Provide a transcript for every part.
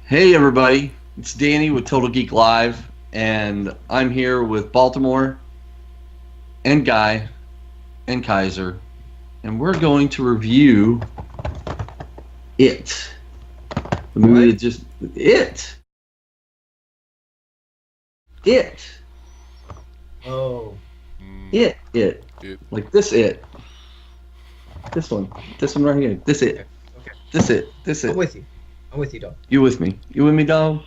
Hey everybody, it's Danny with Total Geek Live, and I'm here with Baltimore and Guy and Kaiser, and we're going to review It, the movie What? that just It, Oh, It, It. like this one right here, okay. Okay. this I'm it. with you. I'm with you, dog. You with me? You with me, dog?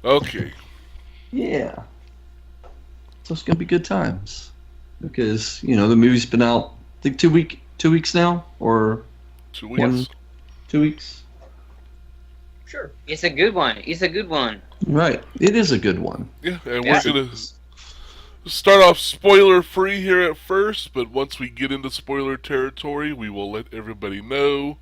Okay. Yeah. So it's gonna be good times because the movie's been out. I think 2 weeks now, or 2 one, weeks. 2 weeks. Sure. It's a good one. It's a good one. Right. It is a good one. Yeah, and Yeah. we're gonna start off spoiler free here at first, but once we get into spoiler territory, we will let everybody know.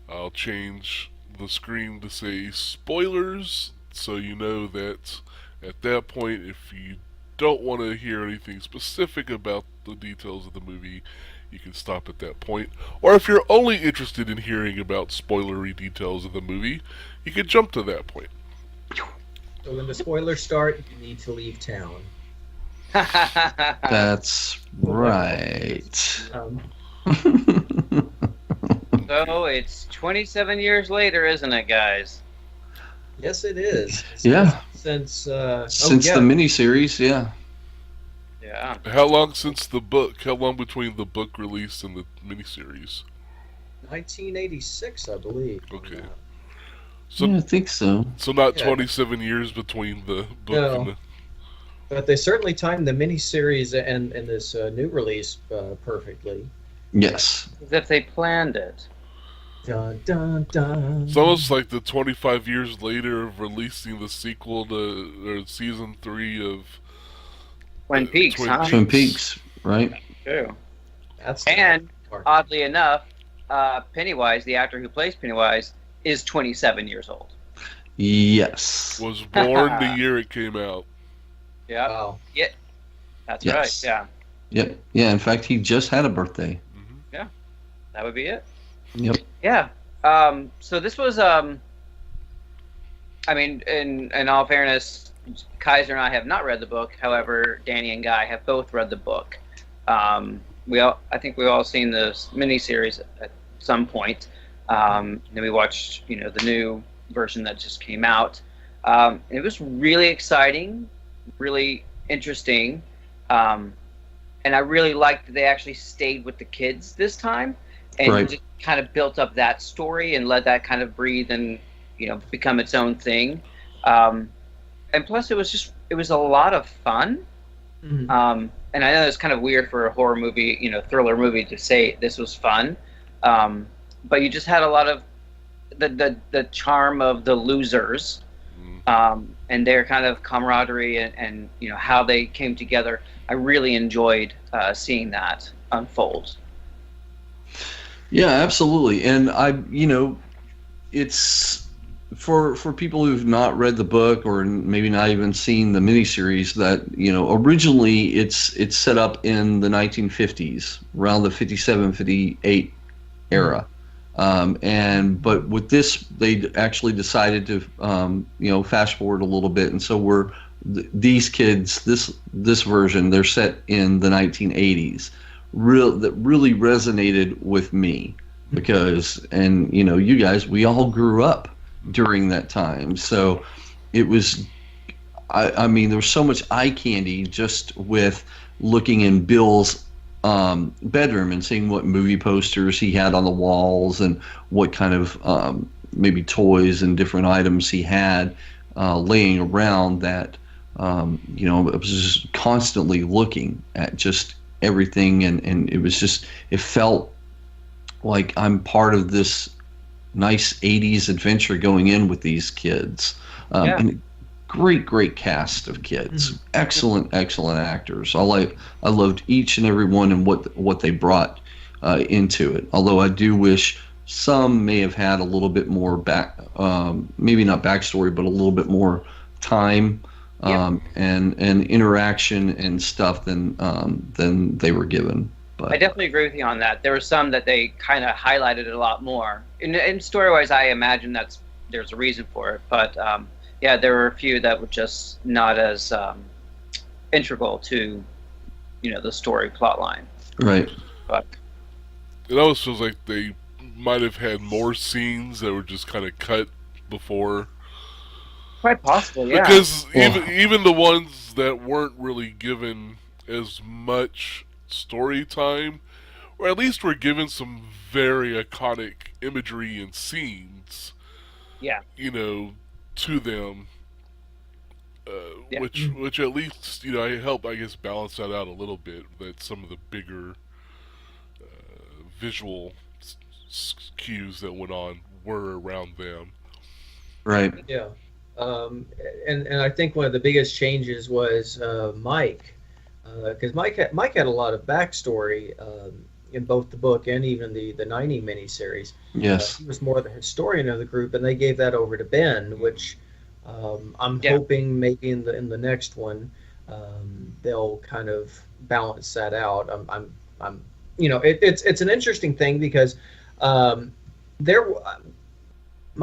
I'll change the screen to say spoilers, so you know that at that point, if you don't want to hear anything specific about the details of the movie, you can stop at that point. Or if you're only interested in hearing about spoilery details of the movie, you can jump to that point. So when the spoilers start, you need to leave town. That's right. So it's 27 years later, isn't it, guys? Yes, it is. Yeah. Since Since the miniseries, yeah. Yeah. How long since the book? How long between the book release and the miniseries? 1986, I believe. Okay. Yeah, I So, think so. so not Yeah. 27 years between the book No. and the... But they certainly timed the miniseries and this new release perfectly. Yes. As if they planned it. Dun dun dun. It's almost like the 25 years later of releasing the sequel to or season 3 of Twin Peaks, Twin huh? Peaks. Twin Peaks, right? True. That's And part. oddly enough, Pennywise, the actor who plays Pennywise, is 27 years old. Yes. was born the year it came out. Yeah. Wow. That's Yes. right. Yeah. Yep. Yeah, in fact, he just had a birthday. That would be it. Yep. Yeah. So this was, I mean, in all fairness, Kaiser and I have not read the book. However, Danny and Guy have both read the book. I think we've all seen the miniseries at some point. Then we watched, the new version that just came out. It was really exciting, really interesting, and I really liked that they actually stayed with the kids this time and Right. just kind of built up that story and let that kind of breathe and become its own thing. And plus, it was a lot of fun. Mhm. And I know it's kind of weird for a horror movie, thriller movie to say this was fun, but you just had a lot of the charm of the losers, and their kind of camaraderie and how they came together. I really enjoyed seeing that unfold. Yeah, absolutely. And it's for people who've not read the book or maybe not even seen the miniseries that, originally it's set up in the 1950s, around the 57, 58 era. But with this, they actually decided to, fast forward a little bit. And so these kids, this version, they're set in the 1980s. That really resonated with me because, and you guys, we all grew up during that time. So it was, I mean, there was so much eye candy just with looking in Bill's bedroom and seeing what movie posters he had on the walls and what kind of maybe toys and different items he had laying around that, I was just constantly looking at just everything, and it felt like I'm part of this nice 80s adventure going in with these kids. Yeah. And great cast of kids. Excellent actors. I loved each and every one and what they brought into it. Although I do wish some may have had a little bit more maybe not backstory, but a little bit more time and interaction and stuff than they were given. But I definitely agree with you on that. There were some that they kind of highlighted a lot more. In story-wise, I imagine that's there's a reason for it. But yeah, there were a few that were just not as integral to the story plot line. Right. But it always feels like they might have had more scenes that were just kind of cut before. quite possible, yeah. Because Well- even the ones that weren't really given as much story time, or at least were given some very iconic imagery and scenes, Yeah. to them, Yeah. which at least I help, I guess, balance that out a little bit. That some of the bigger visual cues that went on were around them. Right. Yeah. And I think one of the biggest changes was Mike, because Mike had a lot of backstory in both the book and even the 90 miniseries. Yes. He was more the historian of the group, and they gave that over to Ben, which I'm hoping maybe in the next one they'll kind of balance that out. It's an interesting thing because my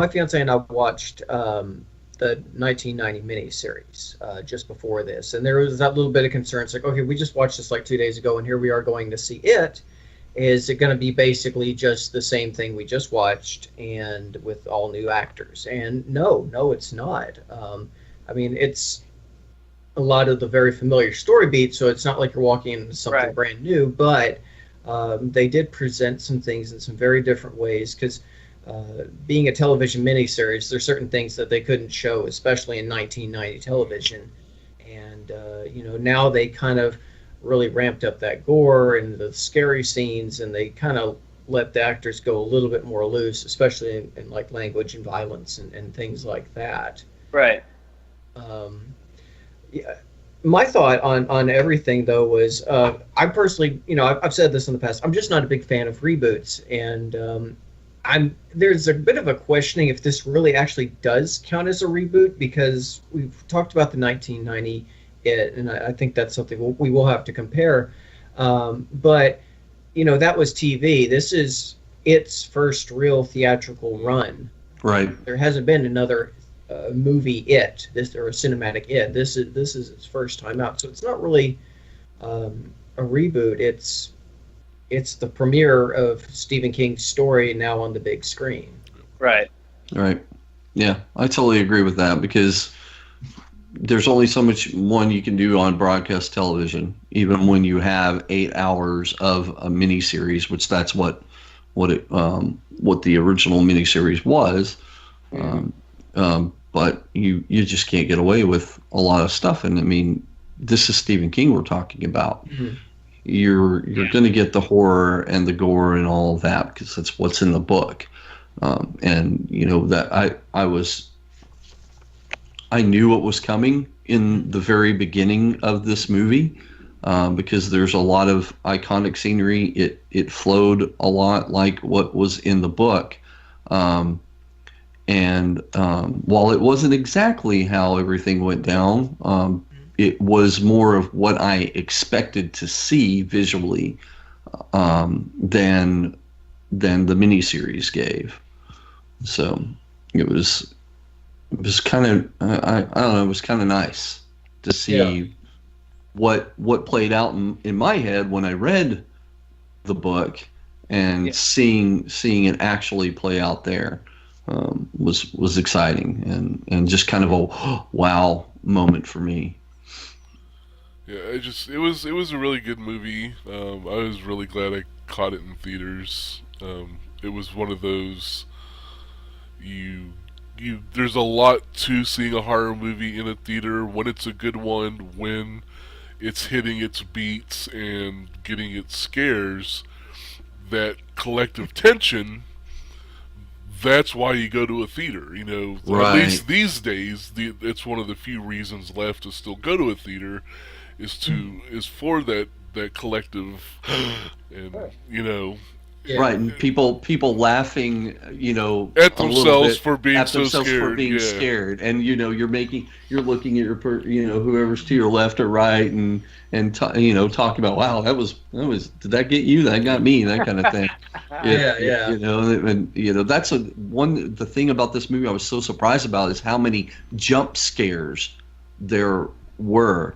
fiance and I watched the 1990 miniseries just before this, and there was that little bit of concern. It's like, okay, we just watched this like 2 days ago, and here we are going to see it. Is it going to be basically just the same thing we just watched and with all new actors? And no, it's not. I mean, it's a lot of the very familiar story beats, so it's not like you're walking into something brand new, but they did present some things in some very different ways because being a television miniseries, there's certain things that they couldn't show, especially in 1990 television. And, now they kind of really ramped up that gore and the scary scenes, and they kind of let the actors go a little bit more loose, especially in like language and violence and things like that. Right. Yeah. My thought on everything though was I personally, I've said this in the past, I'm just not a big fan of reboots, and there's a bit of a questioning if this really actually does count as a reboot, because we've talked about the 1990 and I think that's something we will have to compare. But that was TV. This is its first real theatrical run. Right. There hasn't been another movie or a cinematic It. This is its first time out, so it's not really a reboot. It's the premiere of Stephen King's story now on the big screen. Right. Right. Yeah, I totally agree with that, because there's only so much one you can do on broadcast television, even when you have 8 hours of a miniseries, which that's what the original miniseries was. But you just can't get away with a lot of stuff. And I mean, this is Stephen King we're talking about. Mm-hmm. You're going to get the horror and the gore and all of that because that's what's in the book. And that I knew what was coming in the very beginning of this movie because there's a lot of iconic scenery. It flowed a lot like what was in the book. And while it wasn't exactly how everything went down, it was more of what I expected to see visually than the miniseries gave. So it was kind of I don't know, it was kind of nice to see what played out in my head when I read the book, and seeing it actually play out there was exciting and just kind of a wow moment for me. Yeah, it was a really good movie. I was really glad I caught it in theaters. It was one of those there's a lot to seeing a horror movie in a theater when it's a good one, when it's hitting its beats and getting its scares, that collective tension. That's why you go to a theater, Right. At least these days, it's one of the few reasons left to still go to a theater, is for that collective, and Yeah. Right, and people laughing, At a little themselves bit for being at so themselves scared. for being yeah. scared, and you're looking at whoever's to your left or right, and talking about, wow, did that get you? That got me, that kind of thing. Yeah. That's the thing about this movie I was so surprised about is how many jump scares there were.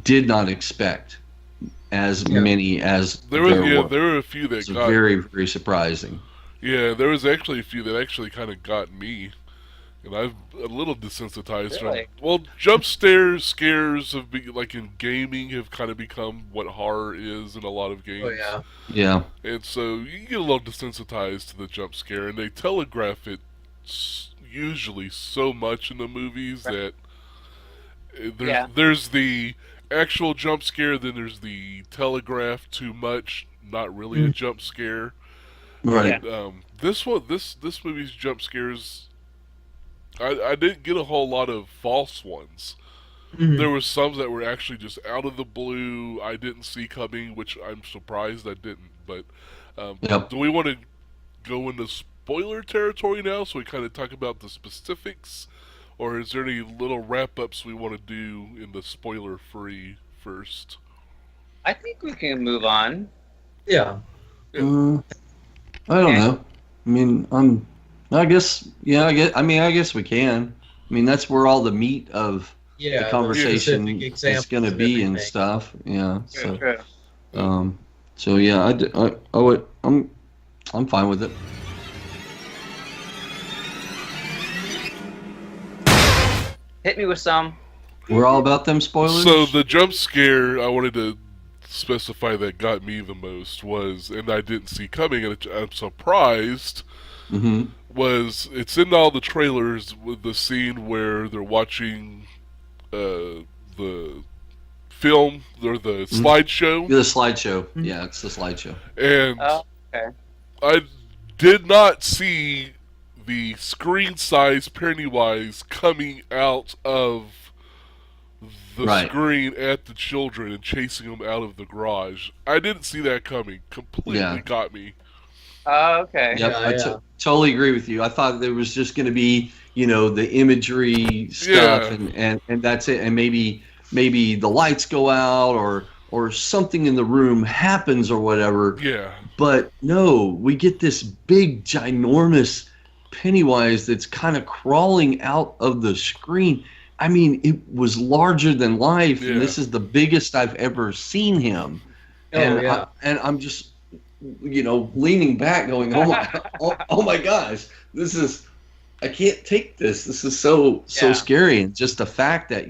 Did not expect as many as there were. were. There were a few that It's got very, very surprising. Yeah, there was actually a few that actually kind of got me, and I'm a little desensitized Really? from. Well, scares have been like in gaming have kind of become what horror is in a lot of games. Oh yeah. Yeah. And so you get a little desensitized to the jump scare, and they telegraph it usually so much in the movies that there's the actual jump scare, then there's the telegraph too much, not really a jump scare. Right. And, this movie's jump scares, I didn't get a whole lot of false ones. Mhm. There were some that were actually just out of the blue. I didn't see coming, which I'm surprised I didn't. But do we want to go into spoiler territory now, so we kind of talk about the specifics, or is there any little wrap-ups we want to do in the spoiler-free first? I think we can move on. Yeah. I don't know. I mean, I guess we can. I mean, that's where all the meat of the conversation is going to be and stuff. Yeah. So, True. so yeah, I'm fine with it. Hit me with some. We're all about them spoilers. So the jump scare I wanted to specify that got me the most was, and I didn't see coming, and I'm surprised, was it's in all the trailers with the scene where they're watching the film or the slideshow. The slideshow. Yeah, it's the slideshow. And Okay. I did not see the screen size Pennywise coming out of the screen at the children and chasing them out of the garage. I didn't see that coming. Completely got me. Okay. Yep, I totally agree with you. I thought there was just going to be, the imagery stuff and that's it. And maybe the lights go out or something in the room happens or whatever. Yeah. But no, we get this big, ginormous Pennywise that's kind of crawling out of the screen. I mean, it was larger than life, and this is the biggest I've ever seen him. I'm just, leaning back, going, oh my gosh, I can't take this. This is so scary, and just the fact that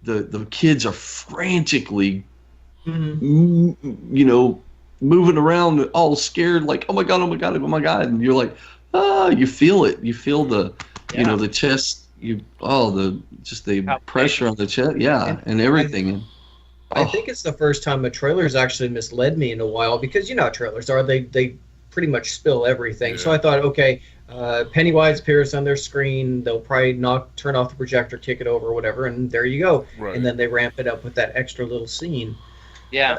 the kids are frantically, moving around, all scared, like oh my god, and you're like, you feel it. You feel the, the chest. The pressure on the chest, and everything. I think it's the first time a trailer's actually misled me in a while, because how trailers are. They pretty much spill everything. So I thought, okay, Pennywise appears on their screen. They'll probably turn off the projector, kick it over, or whatever, and there you go. Right. And then they ramp it up with that extra little scene. Yeah.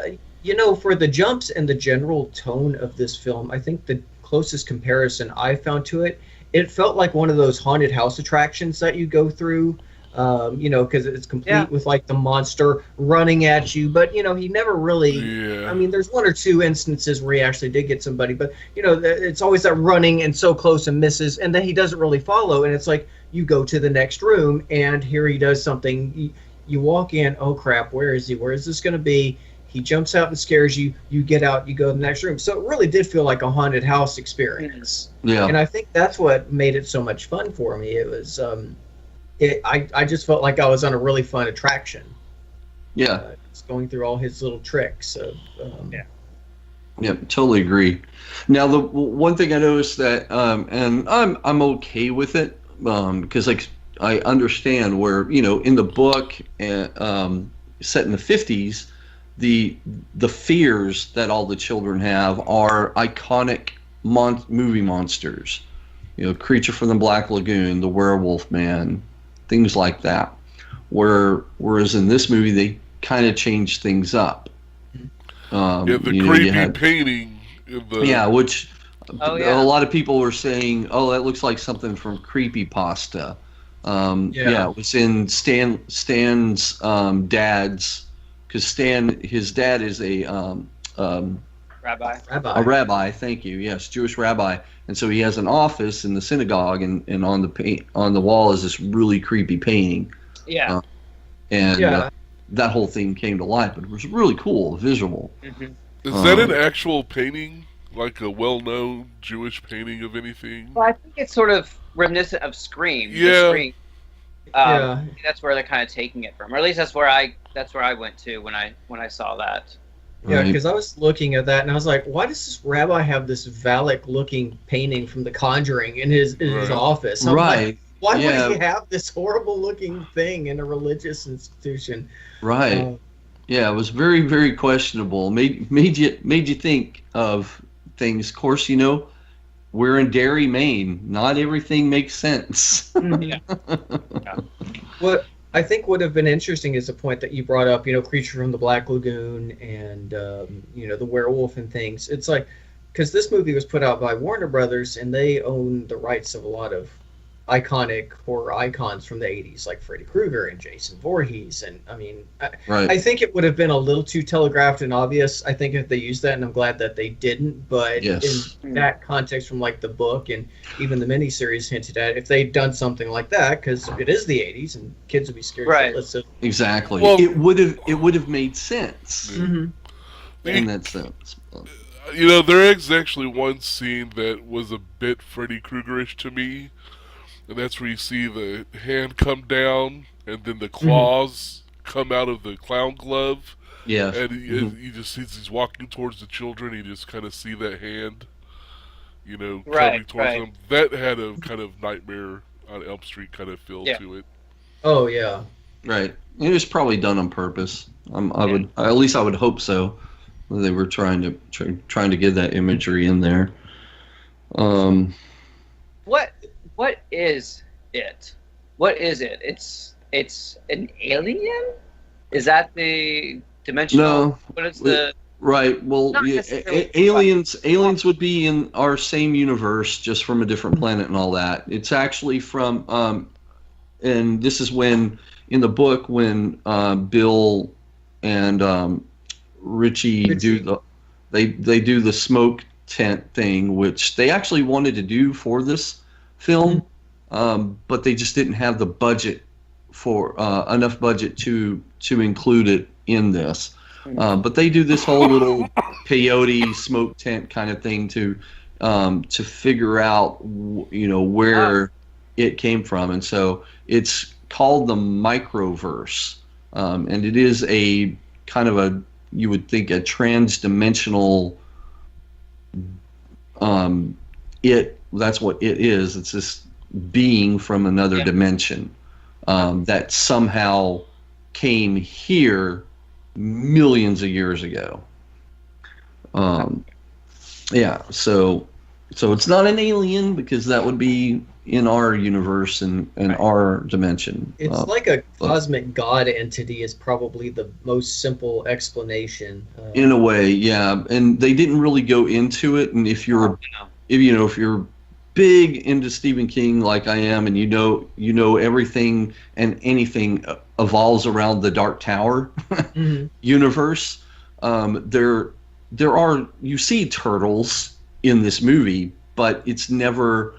For the jumps and the general tone of this film, I think the closest comparison I found to it felt like one of those haunted house attractions that you go through, because it's complete with like the monster running at you. But, he never really, I mean, there's one or two instances where he actually did get somebody, but, it's always that running and so close and misses, and then he doesn't really follow. And it's like you go to the next room and here he does something. You walk in, oh crap, where is he? Where is this going to be? He jumps out and scares you. You get out, you go to the next room. So it really did feel like a haunted house experience. Yeah. And I think that's what made it so much fun for me. It was, I just felt like I was on a really fun attraction. Yeah. Just going through all his little tricks. Yeah, totally agree. Now, the one thing I noticed that, and I'm okay with it, because I understand where in the book, set in the 50s. The fears that all the children have are iconic movie monsters, Creature from the Black Lagoon, the Werewolf Man, things like that. Whereas in this movie they kind of changed things up. The creepy painting In the Yeah, which Oh, yeah. a lot of people were saying, "Oh, that looks like something from Creepypasta." Yeah, it was in Stan's dad's, because his dad is Rabbi. a rabbi. Thank you. Yes, Jewish rabbi, and so he has an office in the synagogue, and on the wall is this really creepy painting. Yeah. And Yeah. that whole thing came to life, but it was really cool, visual. Hmm. is that an actual painting, like a well-known Jewish painting of anything? Well, I think it's sort of reminiscent of Scream. The Yeah. Scream. Yeah. That's where they're kind of taking it from, or at least that's where I went to when I saw that. Yeah, Right. because I was looking at that and I was like, why does this rabbi have this Valak-looking painting from The Conjuring in his Right. office? I'm like, Right, why Yeah. would he have this horrible-looking thing in a religious institution? right. Yeah, it was very, very questionable. Made you think of things. Of course, we're in Derry, Maine. Not everything makes sense. Yeah. What I think would have been interesting is the point that you brought up, Creature from the Black Lagoon and, the werewolf and things. It's like, because this movie was put out by Warner Brothers and they own the rights of a lot of iconic horror icons from the 80s, like Freddy Krueger and Jason Voorhees. And I mean, Right. I think it would have been a little too telegraphed and obvious, I think, if they used that, and I'm glad that they didn't. But Yes. in that context, from like the book and even the miniseries hinted at, if they'd done something like that, because it is the 80s and kids would be scared Right. shitless. So, Exactly. Well- it would have made sense Mhm. in that sense. There is actually one scene that was a bit Freddy Kruegerish to me, and that's where you see the hand come down and then the claws come out of the clown glove, Yes. and you just he's walking towards the children. You just kind of see that hand, coming Right, towards right. them. That had a kind of Nightmare on Elm Street kind of feel Yeah. to it. Oh yeah. Right. It was probably done on purpose. At least I would hope so. They were trying to get that imagery in there. What is it? What is it? It's an alien? Is that the dimensional? No. What is the? Right. Well, Not yeah, necessarily. aliens would be in our same universe, just from a different planet and all that. It's actually from, and this is when in the book when Bill and Richie do they do the smoke tent thing, which they actually wanted to do for this film, but they just didn't have the budget for enough budget to include it in this. But they do this whole little peyote smoke tent kind of thing to figure out where it came from, and so it's called the microverse, and it is a kind of you would think a trans-dimensional. That's what it is. It's this being from another dimension that somehow came here millions of years ago. So it's not an alien, because that would be in our universe and our dimension. It's like a cosmic god entity is probably the most simple explanation. In a way, yeah. And they didn't really go into it. And if you're big into Stephen King like I am, and you know everything and anything evolves around the Dark Tower universe, you see turtles in this movie, but it's never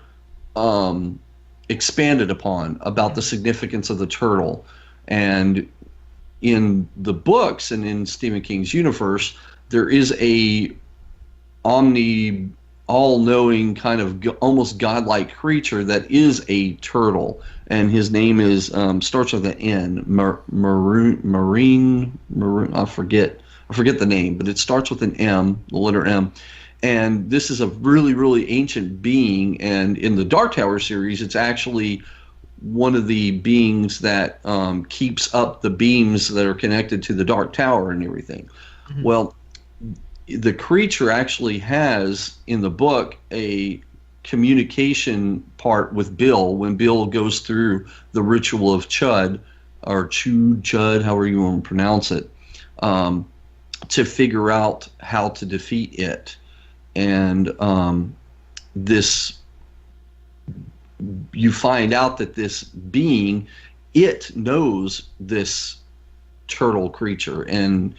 expanded upon about the significance of the turtle. And in the books and in Stephen King's universe, there is a all-knowing kind of almost godlike creature that is a turtle, and his name is starts with an N, marine. I forget the name, but it starts with an M, the letter M. And this is a really, really ancient being, and in the Dark Tower series, it's actually one of the beings that keeps up the beams that are connected to the Dark Tower and everything. Well, the creature actually has, in the book, a communication part with Bill when Bill goes through the ritual of Chud, or Chud, however you want to pronounce it, to figure out how to defeat it. and this, you find out that this being, it knows this turtle creature, and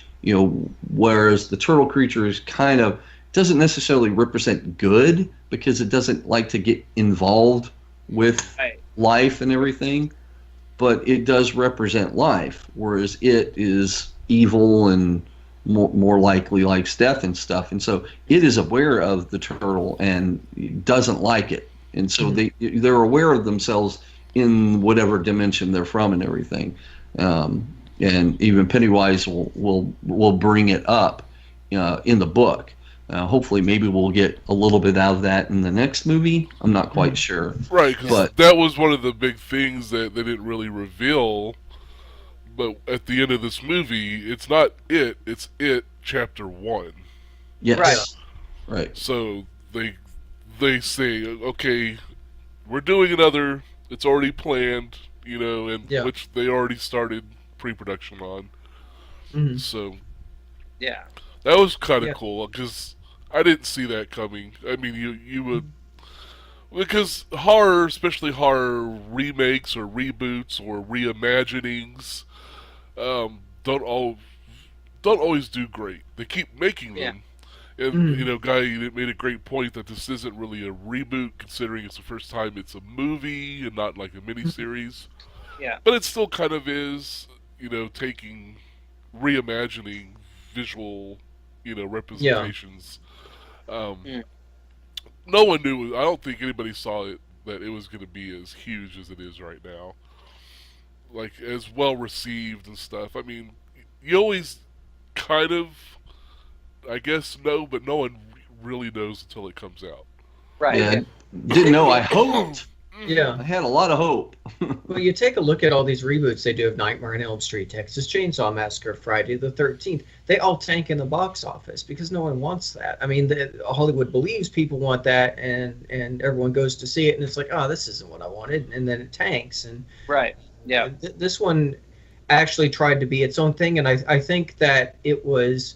whereas the turtle creature is kind of, doesn't necessarily represent good because it doesn't like to get involved with life and everything, but it does represent life, whereas it is evil and more likely likes death and stuff, and so it is aware of the turtle and doesn't like it, and so they're aware of themselves in whatever dimension they're from and everything, and even Pennywise will bring it up in the book. Hopefully, maybe we'll get a little bit out of that in the next movie. I'm not quite sure. Right, because that was one of the big things that they didn't really reveal. But at the end of this movie, it's not it, it's it, Chapter 1. Yes. Right. So they say, okay, we're doing another, it's already planned, and which they already started pre-production on. Mm-hmm. So, yeah. That was kind of cool, because I didn't see that coming. I mean, you would... Because horror, especially horror remakes or reboots or reimaginings, don't always do great. They keep making them. And, Guy, you made a great point that this isn't really a reboot, considering it's the first time it's a movie and not like a miniseries. Yeah. But it still kind of is, reimagining visual, representations. No one knew. I don't think anybody saw it that it was going to be as huge as it is right now. Like, as well received and stuff. I mean, you always kind of, I guess, know, but no one really knows until it comes out. Right. Yeah. Didn't know. I hoped. Yeah. I had a lot of hope. Well, you take a look at all these reboots they do of Nightmare on Elm Street, Texas Chainsaw Massacre, Friday the 13th. They all tank in the box office because no one wants that. I mean, Hollywood believes people want that, and everyone goes to see it, and it's like, oh, this isn't what I wanted, and then it tanks. And right. Yeah. This one actually tried to be its own thing, and I think that it was...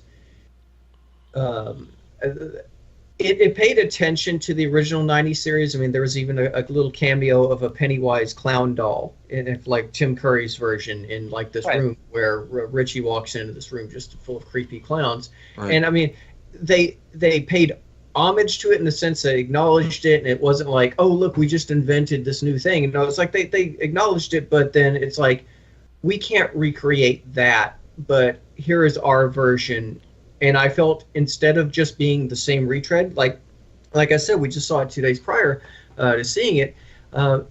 It paid attention to the original 90s series. I mean, there was even a little cameo of a Pennywise clown doll in like Tim Curry's version in like this room where Richie walks into this room just full of creepy clowns. Right. And I mean, they paid homage to it in the sense they acknowledged it, and it wasn't like, oh, look, we just invented this new thing. You know, it's like they acknowledged it, but then it's like, we can't recreate that, but here is our version. And I felt instead of just being the same retread, like I said, we just saw it 2 days prior to seeing it.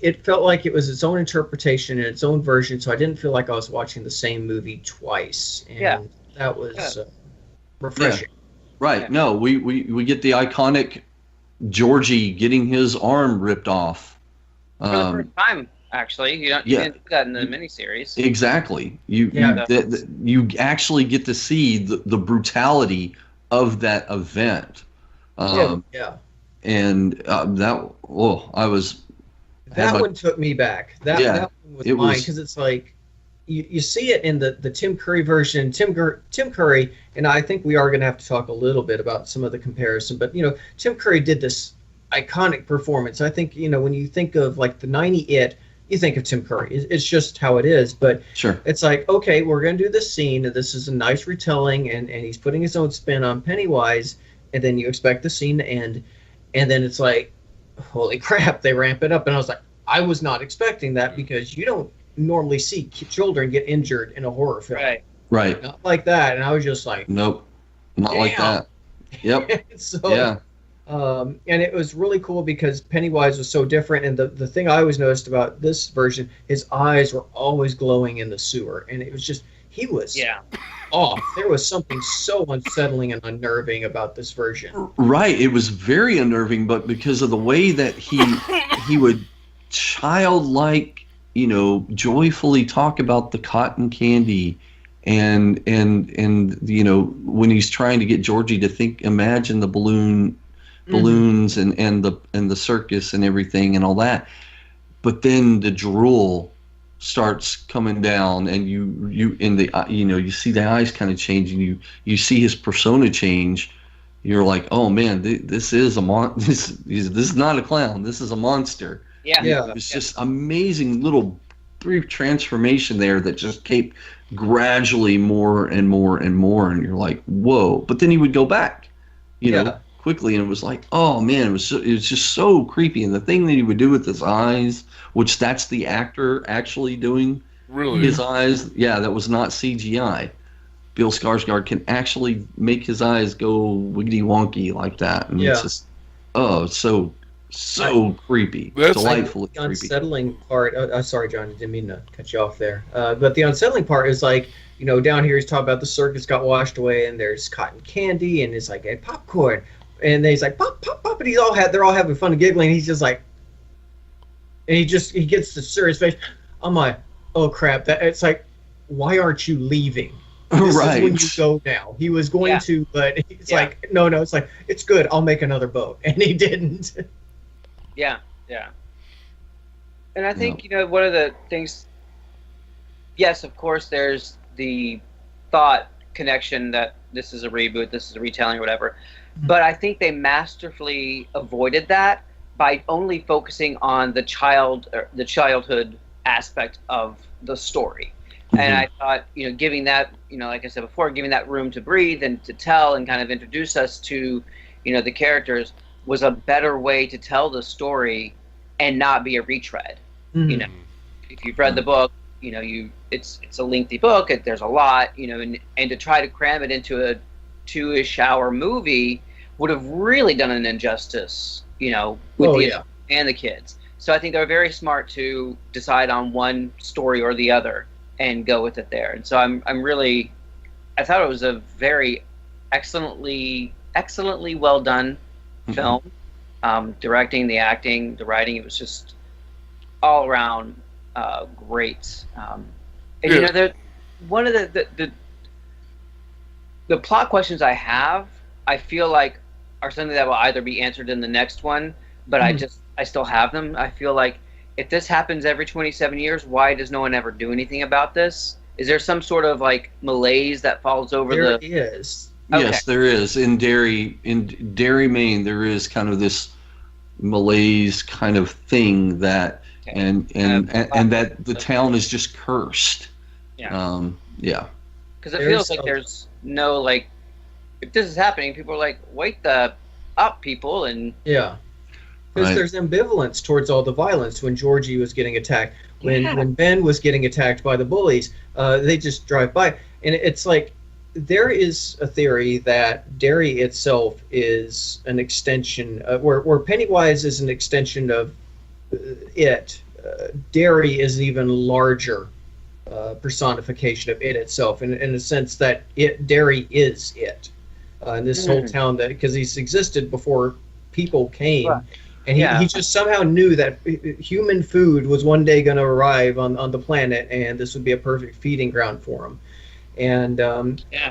It felt like it was its own interpretation and its own version, so I didn't feel like I was watching the same movie twice. And that was refreshing. Yeah. Right. Yeah. No, we get the iconic Georgie getting his arm ripped off. For the first time, actually. You didn't do that in the miniseries. Exactly. You actually get to see the brutality of that event. And that one took me back. That one was mine, because it's like you see it in the Tim Curry version. Tim Curry, and I think we are going to have to talk a little bit about some of the comparison. But Tim Curry did this iconic performance. I think when you think of like the 90 It, you think of Tim Curry. It's just how it is. But sure, it's like, okay, we're going to do this scene, and this is a nice retelling, and he's putting his own spin on Pennywise, and then you expect the scene to end, and then it's like, holy crap, they ramp it up. And I was like, I was not expecting that, because you don't normally see children get injured in a horror film. Right. Not like that. And I was just like, nope, not like that. Yep. And it was really cool because Pennywise was so different. And the thing I always noticed about this version, his eyes were always glowing in the sewer. And it was just, he was off. There was something so unsettling and unnerving about this version. Right. It was very unnerving, but because of the way that he would childlike, joyfully talk about the cotton candy and when he's trying to get Georgie to imagine the balloons and the circus and everything and all that, but then the drool starts coming down, and you see the eyes kind of change, and you see his persona change, you're like, oh man, this is a this is not a clown. This is a monster. Yeah. Yeah. It's just amazing little brief transformation there that just kept gradually more and more and more, and you're like, whoa. But then he would go back, you know, quickly, and it was like, oh man, it was just so creepy. And the thing that he would do with his eyes, which that's the actor actually doing Really? his eyes, yeah, that was not CGI. Bill Skarsgård can actually make his eyes go wiggity wonky like that, and it's just, oh, it's so creepy, That's delightfully The creepy. unsettling part. Sorry, John, I didn't mean to cut you off there. But the unsettling part is like, you know, down here he's talking about the circus got washed away, and there's cotton candy, and it's like, and popcorn, and then he's like, pop, pop, pop, and they're all having fun and giggling. And he's just like, and he gets the serious face. I'm like, oh crap! It's like, why aren't you leaving? This Right. is when you go now. He was going to, but it's like, no. It's like, it's good. I'll make another boat, and he didn't. Yeah. And I think, you know, one of the things, yes, of course, there's the thought connection that this is a reboot, this is a retelling or whatever. But I think they masterfully avoided that by only focusing on the childhood aspect of the story. And I thought, you know, giving that, you know, like I said before, giving that room to breathe and to tell and kind of introduce us to, you know, the characters was a better way to tell the story and not be a retread. You know, if you've read the book, you know, it's a lengthy book. There's a lot, you know, and to try to cram it into a 2-ish hour movie would have really done an injustice, you know, with and the kids. So I think they're very smart to decide on one story or the other and go with it there. And so I thought it was a very excellently well done film. Directing, the acting, the writing, it was just all around great. And you know, one of the plot questions I have, I feel like are something that will either be answered in the next one, but I still have them. I feel like if this happens every 27 years, why does no one ever do anything about this? Is there some sort of like malaise that falls over There is. Okay. Yes, there is. In Derry, Maine, there is kind of this malaise kind of thing that, and that the town is just cursed. Yeah. Because it feels like there's no, like, if this is happening, people are like, wake the up, people, and because there's ambivalence towards all the violence. When Georgie was getting attacked, when Ben was getting attacked by the bullies, they just drive by, and it's like, there is a theory that Derry itself is an extension, where Pennywise is an extension of it. Derry is an even larger personification of it itself, in a sense that Derry is it. And this whole town, that because he's existed before people came, and he just somehow knew that human food was one day going to arrive on the planet, and this would be a perfect feeding ground for him. And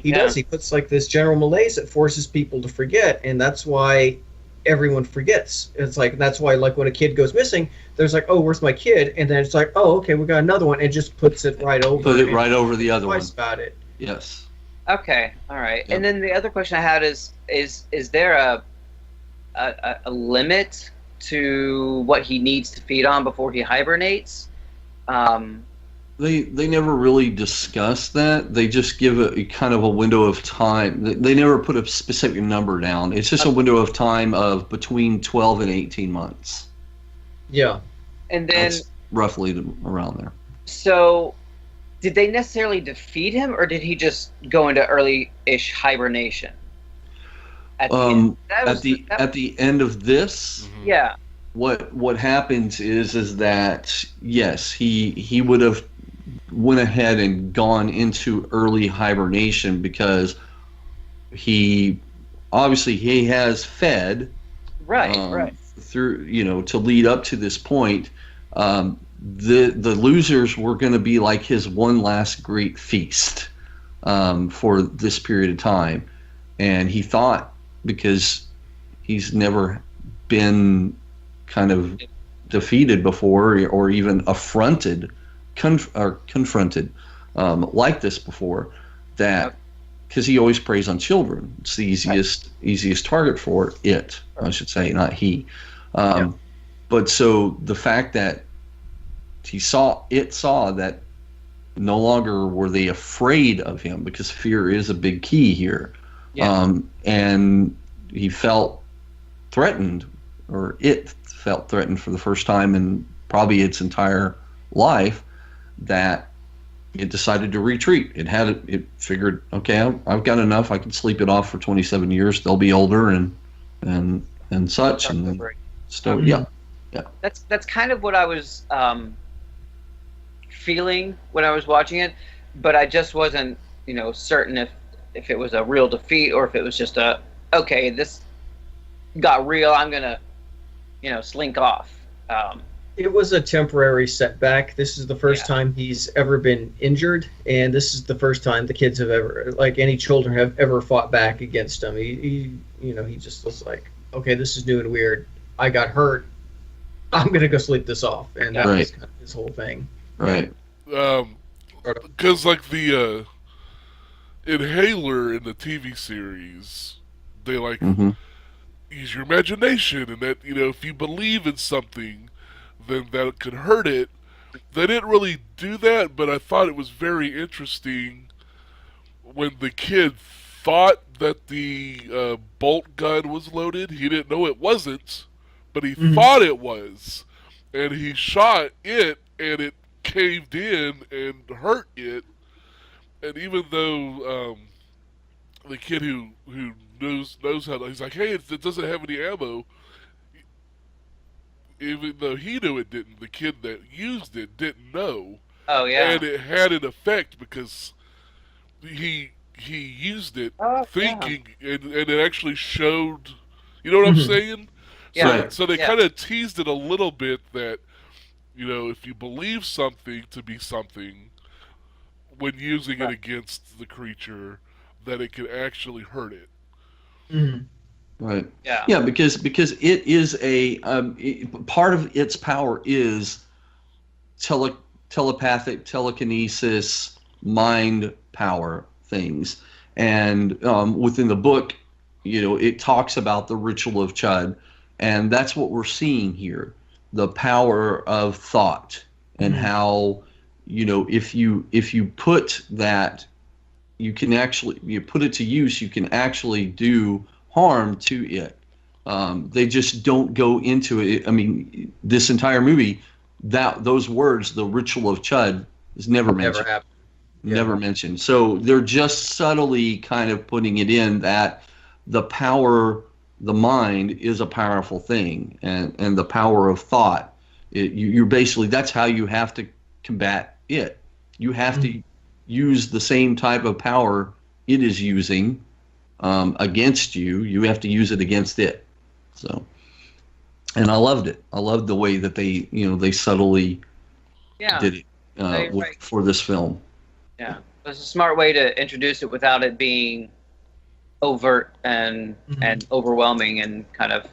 he does. He puts like this general malaise that forces people to forget, and that's why everyone forgets. It's like, that's why, like, when a kid goes missing, there's like, oh, where's my kid? And then it's like, oh, okay, we got another one, and just puts it right over. Put it right over the other one. About it. Yes. Okay. All right. Yep. And then the other question I had is there a limit to what he needs to feed on before he hibernates? They never really discuss that. They just give a kind of a window of time. They never put a specific number down. It's just a window of time of between 12 and 18 months. Yeah. And then that's roughly around there. So did they necessarily defeat him, or did he just go into early-ish hibernation? At the end of this? Yeah. What happens is that, yes, he would have went ahead and gone into early hibernation because he has fed right through, you know, to lead up to this point. The losers were going to be like his one last great feast for this period of time, and he thought, because he's never been kind of defeated before or even confronted like this before, that because he always preys on children. It's the easiest target for it, I should say, not he. But so the fact that he saw that no longer were they afraid of him, because fear is a big key here. And he felt threatened, or it felt threatened for the first time in probably its entire life, that it decided to retreat. It figured, okay, I've got enough. I can sleep it off for 27 years. They'll be older and such. And then, so yeah. That's kind of what I was feeling when I was watching it, but I just wasn't, certain if it was a real defeat or if it was just okay, this got real. I'm gonna, slink off. It was a temporary setback. This is the first time he's ever been injured, and this is the first time the kids have ever, like any children, have ever fought back against him. He just was like, okay, this is new and weird. I got hurt. I'm gonna go sleep this off, and that was kind of his whole thing. Right. Because like the inhaler in the TV series, they use your imagination, and that if you believe in something, then that could hurt it. They didn't really do that, but I thought it was very interesting when the kid thought that the bolt gun was loaded. He didn't know it wasn't, but he thought it was, and he shot it, and it caved in and hurt it. And even though the kid who knows how to, he's like, hey, it doesn't have any ammo. Even though he knew it didn't, the kid that used it didn't know. Oh yeah. And it had an effect because he used it thinking, and it actually showed. You know what I'm saying? Yeah. So they kind of teased it a little bit that, if you believe something to be something, when using it against the creature, that it could actually hurt it. Right. Yeah. Yeah, because it is part of its power is telepathic, telekinesis, mind power things, and within the book, it talks about the ritual of Chud, and that's what we're seeing here: the power of thought, and how if you put that, you put it to use, you can actually do harm to it. They just don't go into it. I mean, this entire movie, those words, the ritual of Chud, is never mentioned. Never happened. Never mentioned. So they're just subtly kind of putting it in that the power, the mind is a powerful thing, and the power of thought, you're basically, that's how you have to combat it. You have to use the same type of power it is using against you. You have to use it against it. So, and I loved it. I loved the way that they subtly did it for this film. Yeah, it was a smart way to introduce it without it being overt and overwhelming, and kind of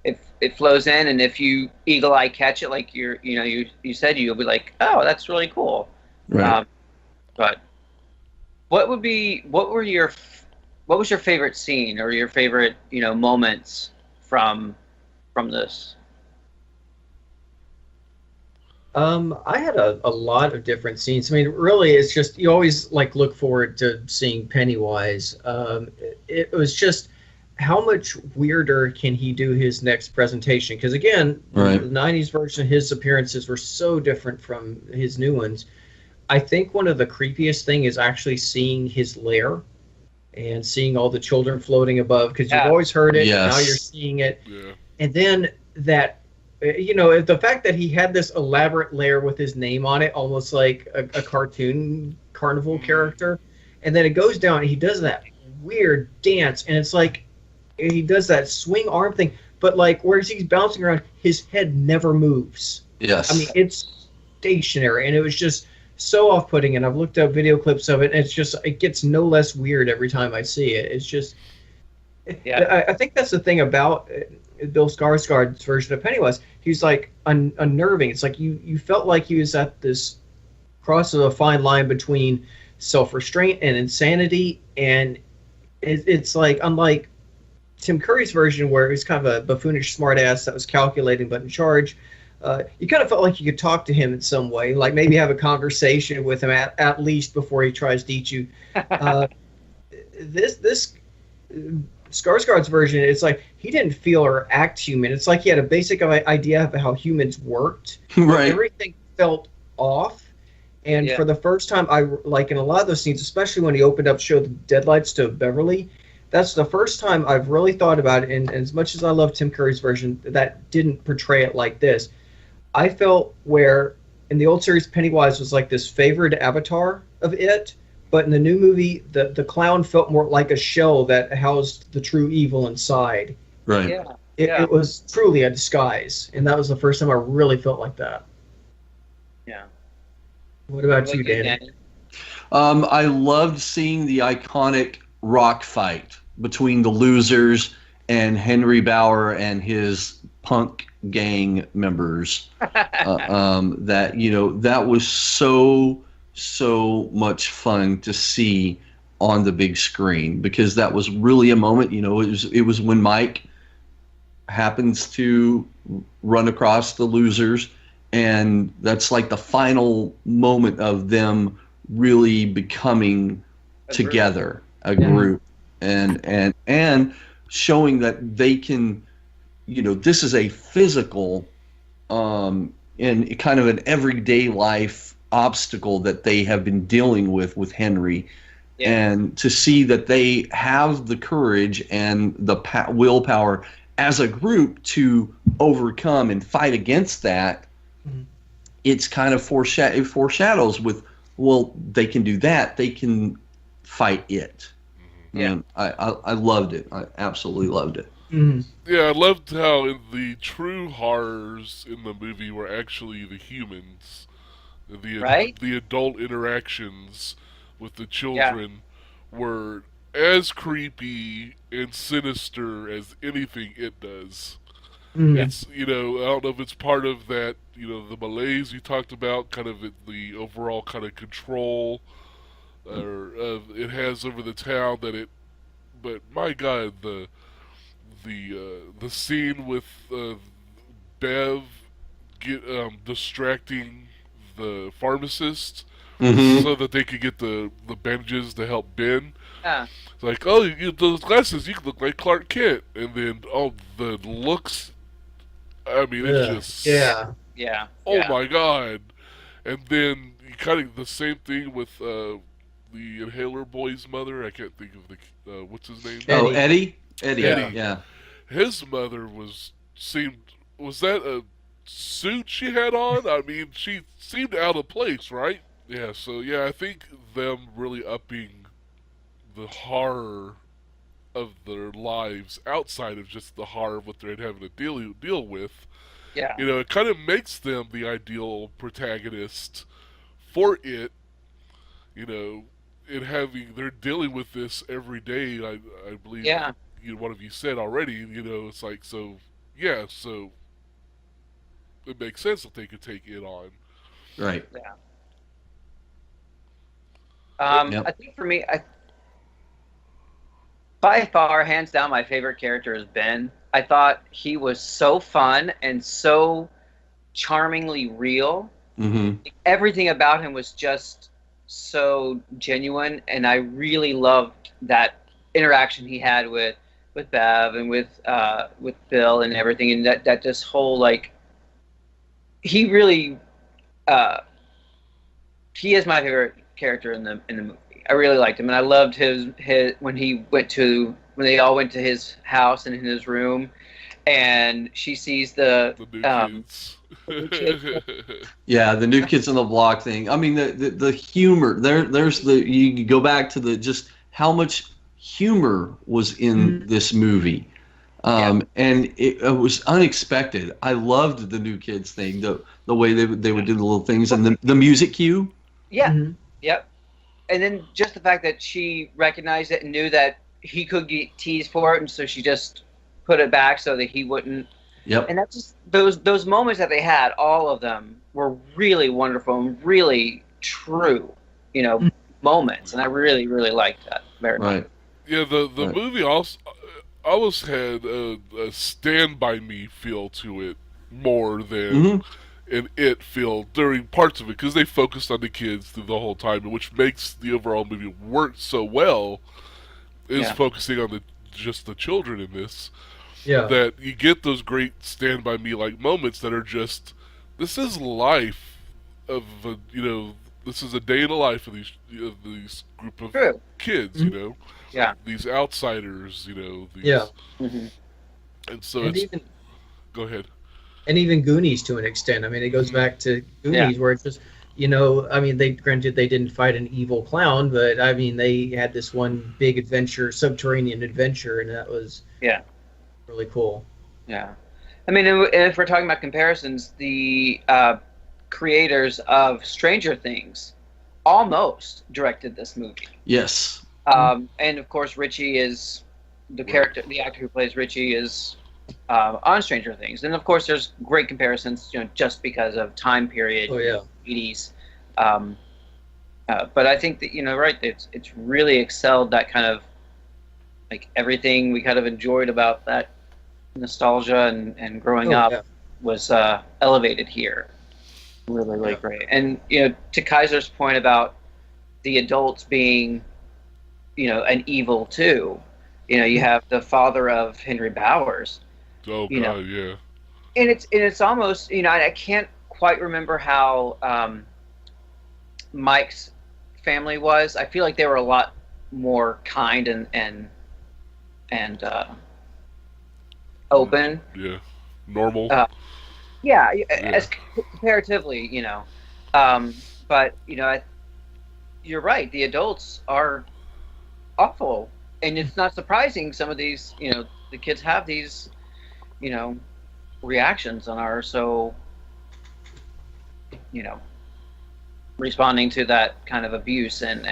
it flows in, and if you eagle eye catch it, like you said, you'll be like, oh, that's really cool. Right. But what was your favorite scene or your favorite moments from this? I had a lot of different scenes. I mean, really, it's just, you always look forward to seeing Pennywise. It was just, how much weirder can he do his next presentation? Because again, the 90s version of his appearances were so different from his new ones. I think one of the creepiest thing is actually seeing his lair and seeing all the children floating above, because you've always heard it, and now you're seeing it. Yeah. And then that, the fact that he had this elaborate lair with his name on it, almost like a cartoon carnival character, and then it goes down and he does that weird dance, and it's like he does that swing arm thing, but whereas he's bouncing around, his head never moves. Yes. I mean, it's stationary, and it was just so off-putting, and I've looked up video clips of it, and it gets no less weird every time I see it. It's just, I think that's the thing about Bill Skarsgård's version of Pennywise. He's unnerving. It's like you felt like he was at this cross of a fine line between self-restraint and insanity, and it's like, unlike Tim Curry's version where he's kind of a buffoonish smartass that was calculating but in charge. You kind of felt like you could talk to him in some way, like maybe have a conversation with him at least before he tries to eat you. This Skarsgård's version, it's like he didn't feel or act human. It's like he had a basic idea of how humans worked. Right. Everything felt off. And for the first time, I like in a lot of those scenes, especially when he opened up, showed the deadlights to Beverly. That's the first time I've really thought about it. And as much as I love Tim Curry's version, that didn't portray it like this. I felt where in the old series, Pennywise was like this favored avatar of it. But in the new movie, the clown felt more like a shell that housed the true evil inside. Right. Yeah. It was truly a disguise. And that was the first time I really felt like that. Yeah. What about you, Danny? I loved seeing the iconic rock fight between the Losers and Henry Bauer and his punk gang members. That, you know, that was so much fun to see on the big screen, because that was really a moment. You know, it was when Mike happens to run across the Losers, and that's like the final moment of them really becoming together, a group, and showing that they can, you know, this is a physical and kind of an everyday life obstacle that they have been dealing with Henry. And to see that they have the courage and the willpower as a group to overcome and fight against that, it's kind of it foreshadows with, well, they can do that, they can fight it. And I loved it. I absolutely loved it. Yeah, I loved how in the true horrors in the movie were actually the humans. The adult interactions with the children were as creepy and sinister as anything it does. It's, you know, I don't know if it's part of that, you know, the malaise you talked about, kind of the overall kind of control it has over the town but my God, the scene with Bev distracting the pharmacist so that they could get the bandages to help Ben. It's like, oh, those glasses, you can look like Clark Kent. And then, the looks, I mean, it's just... Oh, my God. And then, you kind of, the same thing with the Inhaler Boy's mother. I can't think of the, what's his name? Oh, Eddie? Eddie, yeah. His mother was that a suit she had on? I mean, she seemed out of place, right? Yeah, so I think them really upping the horror of their lives outside of just the horror of what they're having to deal with. Yeah. You know, it kind of makes them the ideal protagonist for it. You know, they're dealing with this every day. I believe. Yeah. You know, one of you said already. You know, it's like so it makes sense that they could take it on. Right. Yeah. I think for me, by far, hands down, my favorite character is Ben. I thought he was so fun and so charmingly real. Everything about him was just so genuine, and I really loved that interaction he had with Bev and with Bill and everything, and that just whole, like, he really he is my favorite character in the movie. I really liked him, and I loved his when they all went to his house and in his room, and she sees the new kids. The New Kids on the Block thing. I mean, the humor there's you go back to just how much humor was in this movie. And it was unexpected. I loved the New Kids thing, the way they would do the little things, and the music cue. Yep. And then just the fact that she recognized it and knew that he could get teased for it, and so she just put it back so that he wouldn't. And that's just those moments that they had. All of them were really wonderful and really true. You know, moments, and I really, really liked that very much. Right. Yeah, the Right. movie also almost had a Stand By Me feel to it more than an It feel during parts of it, because they focused on the kids through the whole time, which makes the overall movie work so well, is focusing on just the children in this, that you get those great Stand By Me like moments that are just, this is life of this is a day in the life of these group of kids, these outsiders, these, and so And it's even go ahead. and even Goonies to an extent. I mean, it goes back to Goonies where it's just, I mean, they didn't fight an evil clown, but I mean, they had this one big adventure, subterranean adventure, and that was really cool. Yeah. I mean, if we're talking about comparisons, the creators of Stranger Things almost directed this movie. Yes. And of course, Richie is the character, the actor who plays Richie is on Stranger Things, and of course, there's great comparisons, just because of time period, 80s. But I think that right, it's really excelled that kind of like everything we kind of enjoyed about that nostalgia and growing up was elevated here. Really, really great. And to Kaiser's point about the adults being, an evil too. You have the father of Henry Bowers. Oh God, yeah. And it's almost I can't quite remember how Mike's family was. I feel like they were a lot more kind and open. Yeah, normal. As comparatively, but you're right. The adults are awful, and it's not surprising. Some of these, the kids have these, reactions and are so, responding to that kind of abuse and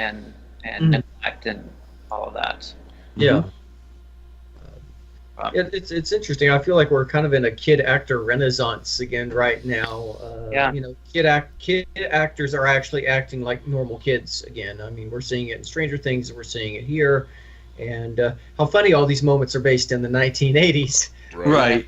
neglect and all of that. Yeah. It's interesting. I feel like we're kind of in a kid actor renaissance again right now. Kid actors are actually acting like normal kids again. I mean, we're seeing it in Stranger Things, and we're seeing it here. And how funny all these moments are based in the 1980s. Right.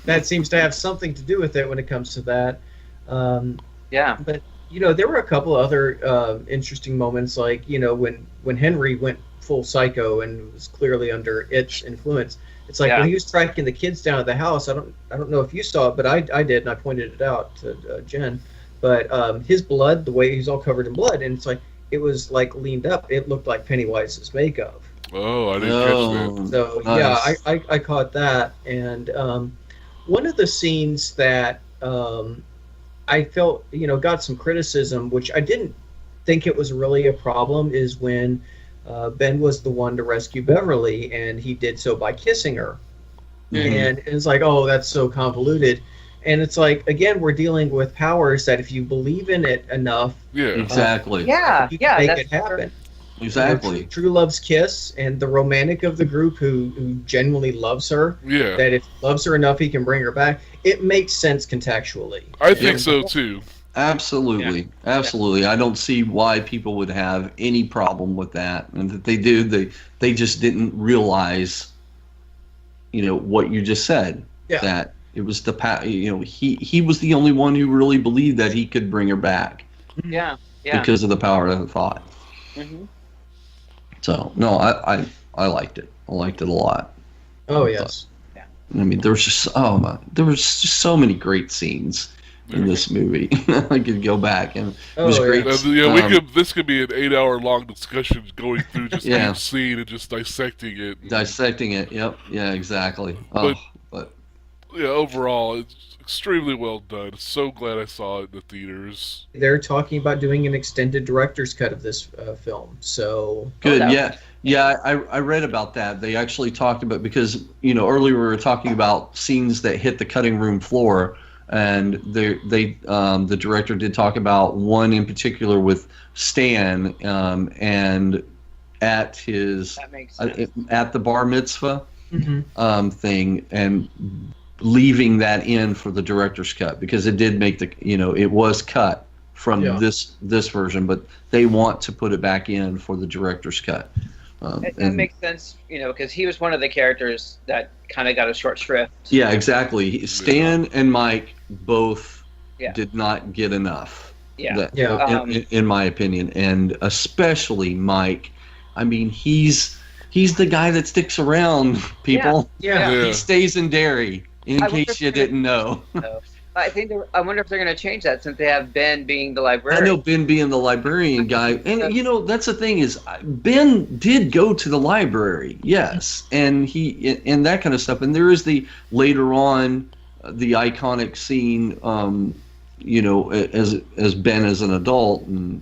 That seems to have something to do with it when it comes to that. But there were a couple other interesting moments, like when Henry went full psycho and was clearly under its influence. It's like when he was tracking the kids down at the house. I don't know if you saw it, but I did, and I pointed it out to Jen. But his blood, the way he's all covered in blood, and it's like it was like leaned up. It looked like Pennywise's makeup. Oh, I didn't catch that. So nice. I caught that, and one of the scenes that I felt got some criticism, which I didn't think it was really a problem, is when Ben was the one to rescue Beverly, and he did so by kissing her. Mm-hmm. And it's like, oh, that's so convoluted. And it's like, again, we're dealing with powers that if you believe in it enough, exactly, you can make it happen. Exactly. True love's kiss, and the romantic of the group who genuinely loves her. Yeah. That if he loves her enough, he can bring her back. It makes sense contextually. I think so too. Absolutely, absolutely. I don't see why people would have any problem with that, and that they do. They just didn't realize, what you just said. Yeah. That it was he was the only one who really believed that he could bring her back. Yeah. Yeah. Because of the power of the thought. Mm-hmm. So no, I liked it. I liked it a lot. Oh yes. I mean, there was just so many great scenes in this movie. I could go back, and it was great. This could be an 8-hour-long discussion going through just each scene and just dissecting it. Dissecting it. Yep. Yeah. Exactly. But overall, it's extremely well done. So glad I saw it in the theaters. They're talking about doing an extended director's cut of this film. So good. I read about that. They actually talked about, because earlier we were talking about scenes that hit the cutting room floor, and the director did talk about one in particular with Stan, and at his at the bar mitzvah thing, and leaving that in for the director's cut, because it did make it was cut from this version, but they want to put it back in for the director's cut. That makes sense, because he was one of the characters that kind of got a short shrift. Yeah, exactly. Stan and Mike both did not get enough. In my opinion, and especially Mike. I mean, he's the guy that sticks around, people. He stays in Derry. In case you didn't know. I wonder if they're going to change that since they have Ben being the librarian. I know Ben being the librarian guy, and that's the thing is Ben did go to the library, yes, and and that kind of stuff. And there is the later on the iconic scene, as Ben as an adult, and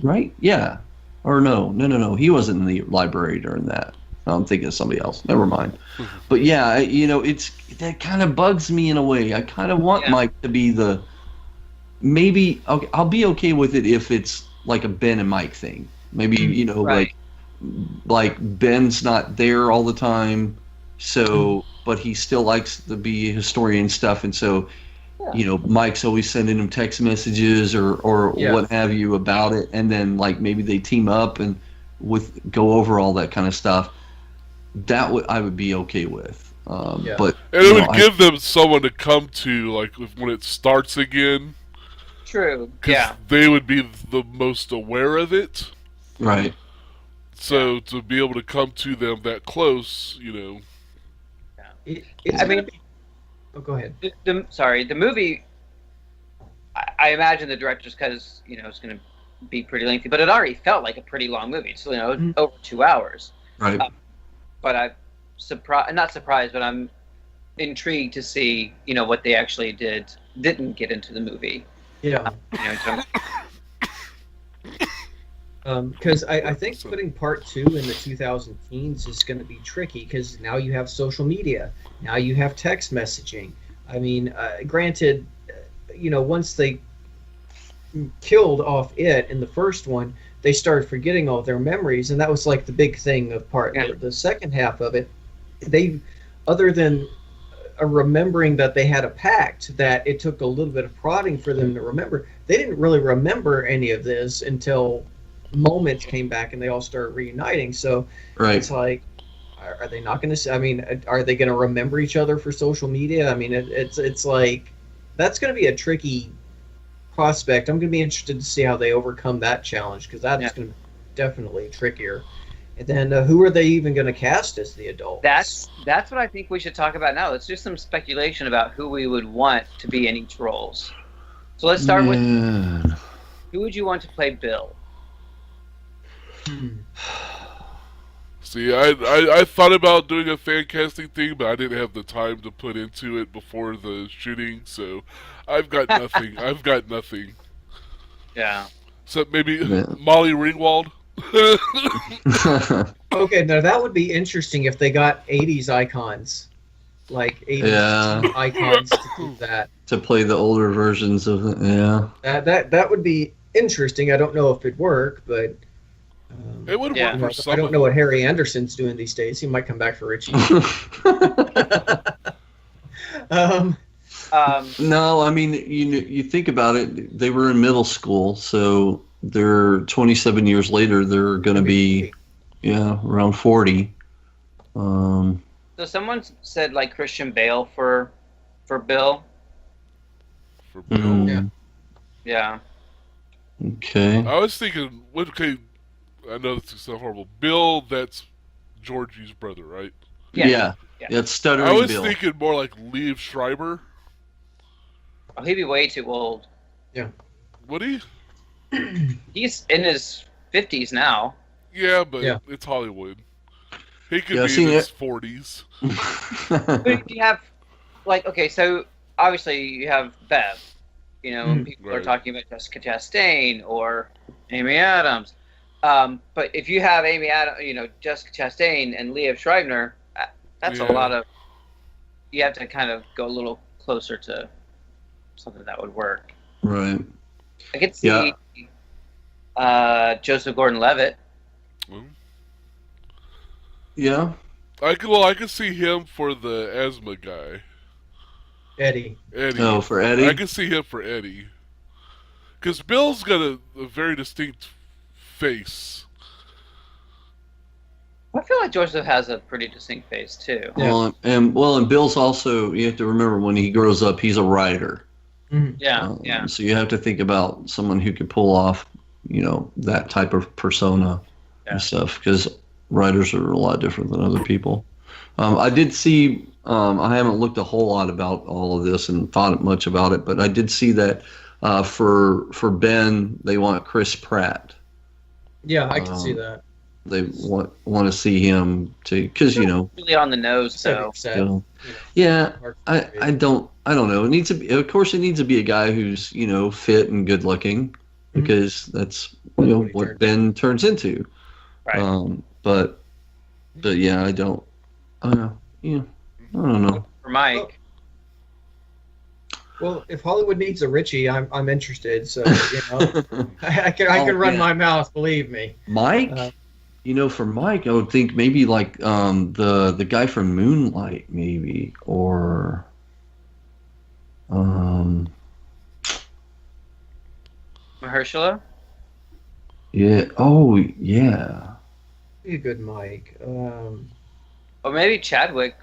right, yeah, or no, he wasn't in the library during that. I'm thinking of somebody else. Never mind. But yeah, that kind of bugs me in a way. I kind of want Mike to be maybe. Okay, I'll be okay with it if it's like a Ben and Mike thing. Maybe like Ben's not there all the time, so but he still likes to be a historian stuff, and so Mike's always sending him text messages or what have you about it, and then like maybe they team up and go over all that kind of stuff. That I would be okay with, but it would give them someone to come to, like when it starts again. True. They would be the most aware of it, right? So to be able to come to them that close, go ahead. The movie. I imagine the director's cut is it's going to be pretty lengthy, but it already felt like a pretty long movie. It's over 2 hours. Right. But I'm not surprised, but I'm intrigued to see, what they actually didn't get into the movie. Yeah. Because I think putting part 2 in the 2000 teens is going to be tricky because now you have social media, now you have text messaging. I mean, granted, once they killed off it in the first one, they started forgetting all their memories, and that was like the big thing of the second half of it. They, other than remembering that they had a pact, that it took a little bit of prodding for them to remember, they didn't really remember any of this until moments came back and they all started reuniting. So it's like, are they not going to? I mean, are they going to remember each other for social media? I mean, it's like that's going to be a tricky prospect. I'm going to be interested to see how they overcome that challenge because that's going to be definitely trickier. And then who are they even going to cast as the adults? That's what I think we should talk about now. Let's do some speculation about who we would want to be in each roles. So let's start with who would you want to play Bill? See, I thought about doing a fan casting thing, but I didn't have the time to put into it before the shooting, so I've got nothing. Yeah. So maybe Molly Ringwald. Okay, now that would be interesting if they got 80s icons, like 80s icons to do that. To play the older versions of it, That would be interesting. I don't know if it'd work, but it would work for some. I don't know what Harry Anderson's doing these days. He might come back for Richie. No, I mean, you think about it. They were in middle school, so they're 27 years later. They're going to be, around 40. So someone said like Christian Bale for Bill. For Bill. Yeah. Okay. I was thinking, I know this is so horrible. Bill, that's Georgie's brother, right? Yeah. It's Stuttering Bill. I was Bill. thinking more like Liev Schreiber. Oh, he'd be way too old. Yeah. Would he? He's in his 50s now. Yeah, but it's Hollywood. He could be in his 40s. But you have, so obviously you have Bev. People are talking about Jessica Chastain or Amy Adams. But if you have Amy Adams, Jessica Chastain and Liev Schreiber, that's a lot of. You have to kind of go a little closer to something that would work. Right. I could see Joseph Gordon-Levitt. Yeah. I could see him for the asthma guy. Eddie. Oh, for Eddie? I could see him for Eddie. Because Bill's got a very distinct face. I feel like Joseph has a pretty distinct face too. Yeah. And Bill's also, you have to remember when he grows up, he's a writer. Mhm. Yeah. So you have to think about someone who could pull off, that type of persona and stuff, because writers are a lot different than other people. I did see, I haven't looked a whole lot about all of this and thought much about it, but I did see that for Ben, they want Chris Pratt. Yeah, I can see that. They want to see him to, because Really on the nose, though. yeah, I don't know. It needs to be, of course, it needs to be a guy who's fit and good looking, because that's what Ben turns into. Right. But yeah, I don't know. Yeah, I don't know. For Mike. Well, if Hollywood needs a Richie, I'm interested. So I can run my mouth. Believe me. Mike. For Mike, I would think maybe like the guy from Moonlight, maybe, or Mahershala? yeah. Oh, yeah. Be a good Mike. Or maybe Chadwick.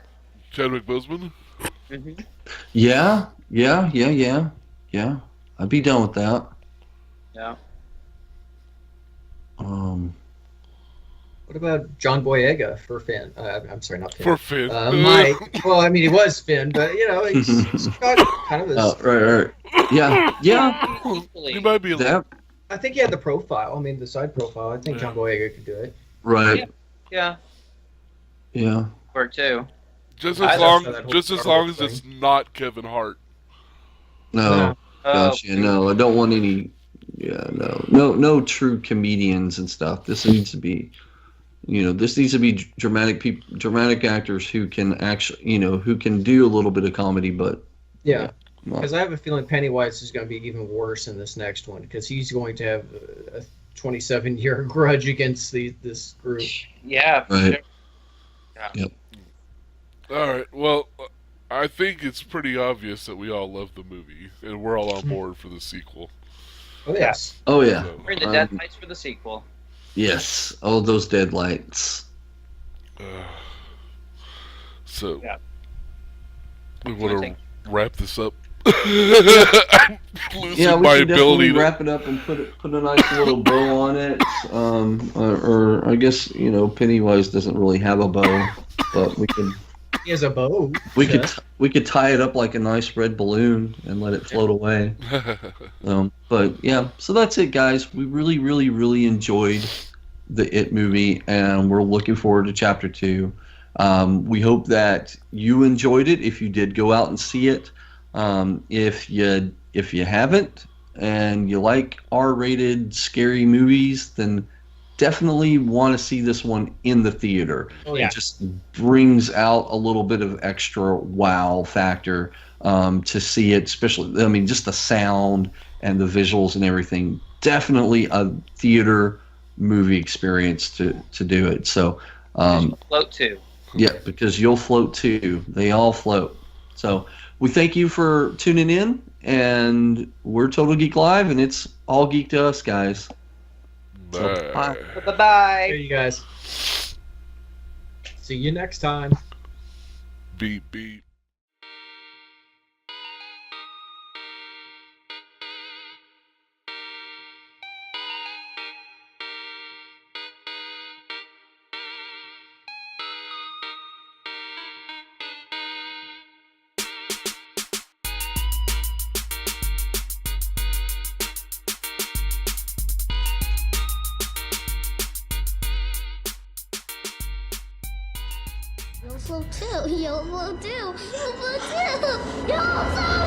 Chadwick Boseman? Mm-hmm. Yeah. I'd be done with that. Yeah. What about John Boyega for Finn? I'm sorry, not Finn. For Finn. Mike. Well, I mean, he was Finn, but he's got kind of this. Right. Yeah. He might be a That I think he had the profile. I mean, the side profile. I think John Boyega could do it. right. Yeah. Yeah. Or two. Just I as don't long, know that whole just as Star long Wars as it's not Kevin Hart. No. Oh, Gotcha. No, I don't want any. Yeah. No true comedians and stuff. This needs to be. This needs to be dramatic actors who can actually, who can do a little bit of comedy, but Yeah. Because I have a feeling Pennywise is going to be even worse in this next one, because he's going to have a 27-year grudge against this group. Yeah. For Right. sure. Yeah. Yep. All right. Well, I think it's pretty obvious that we all love the movie, and we're all on board for the sequel. Oh, yes. Oh yeah. So, We're in the death fights for the sequel. Yes. All those dead lights. so Yeah. we What do want you to wrap this up. I'm losing Yeah, we my can ability definitely to. wrap it up and put a nice little bow on it. Or I guess Pennywise doesn't really have a bow, but we could He has a bow. we could tie it up like a nice red balloon and let it float away. But yeah, so that's it, guys. We really, really, really enjoyed the It movie, and we're looking forward to Chapter 2. We hope that you enjoyed it. If you did go out and see it, if you haven't and you like R-rated scary movies, then definitely want to see this one in the theater. Oh, yeah. It just brings out a little bit of extra wow factor to see it, especially, I mean, just the sound and the visuals and everything. Definitely a theater movie experience to do it. So Float too. yeah, because you'll float too. They all float. So we thank you for tuning in, and we're Total Geek Live, and it's all geek to us, guys. So, bye. There Bye-bye. you guys. See you next time. Beep beep. You'll float too. You'll float too. You'll float too. You'll float.